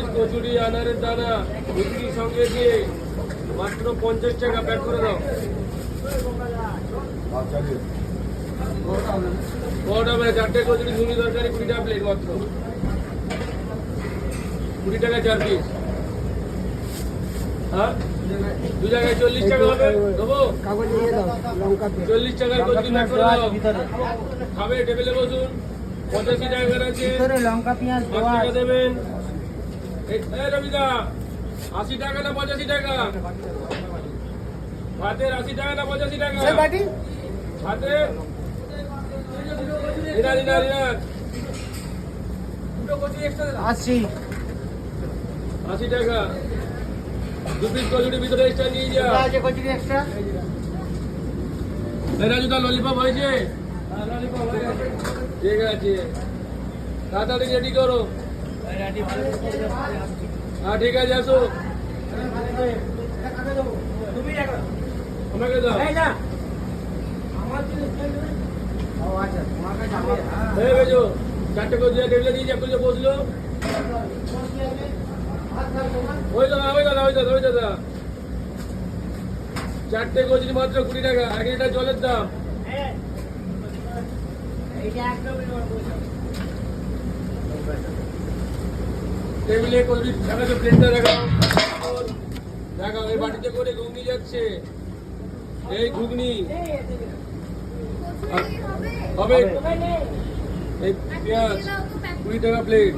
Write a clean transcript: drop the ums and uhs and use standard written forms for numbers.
Piece kachori আনারের দানা ঘুগনির সঙ্গে দিয়ে মাত্র 50 টাকা প্যাক করে দাও। কটা হবে? 4টে কচুরি ঘুগনি তরকারি 20টা প্লেট মাত্র 20 টাকা 4 পিস। হ্যাঁ 2 জায়গায় 40 টাকা হবে। দেবো 40 টাকার কচুরি প্যাক করে দাও। খাবে টেবিলে বসুন। 85 টাকা আছে লঙ্কা পেঁয়াজ টাকা দেবেন। রবিদা 80 টাকা না 85 টাকা? ভাতের 80 টাকা না 85 টাকা? ভাতের আশি 80 টাকা 2 পিস কচুরি ভিতরে এক্সট্রা নিয়ে যা। কচুরি এক্সট্রা রাজুদা ললিপপ হয়েছে? ঠিক আছে তাড়াতাড়ি রেডি করো। হ্যাঁ ঠিক আছে আসো। আমাকে দাও। হয়ে গেছো 4টে কচুরি টেবিলে দিয়ে যা বসলো। ওই দাদা 4টে কচুরি মাত্র 20 টাকা। 1 লিটার জলের দাম। টেবিলে কচুরি দেখাচ্ছ, প্লেটটা দেখাও। দেখাও এই বাটিতে করে ঘুগনি যাচ্ছে। এই ঘুগনি হবে। এই পেঁয়াজ 20 টাকা প্লেট।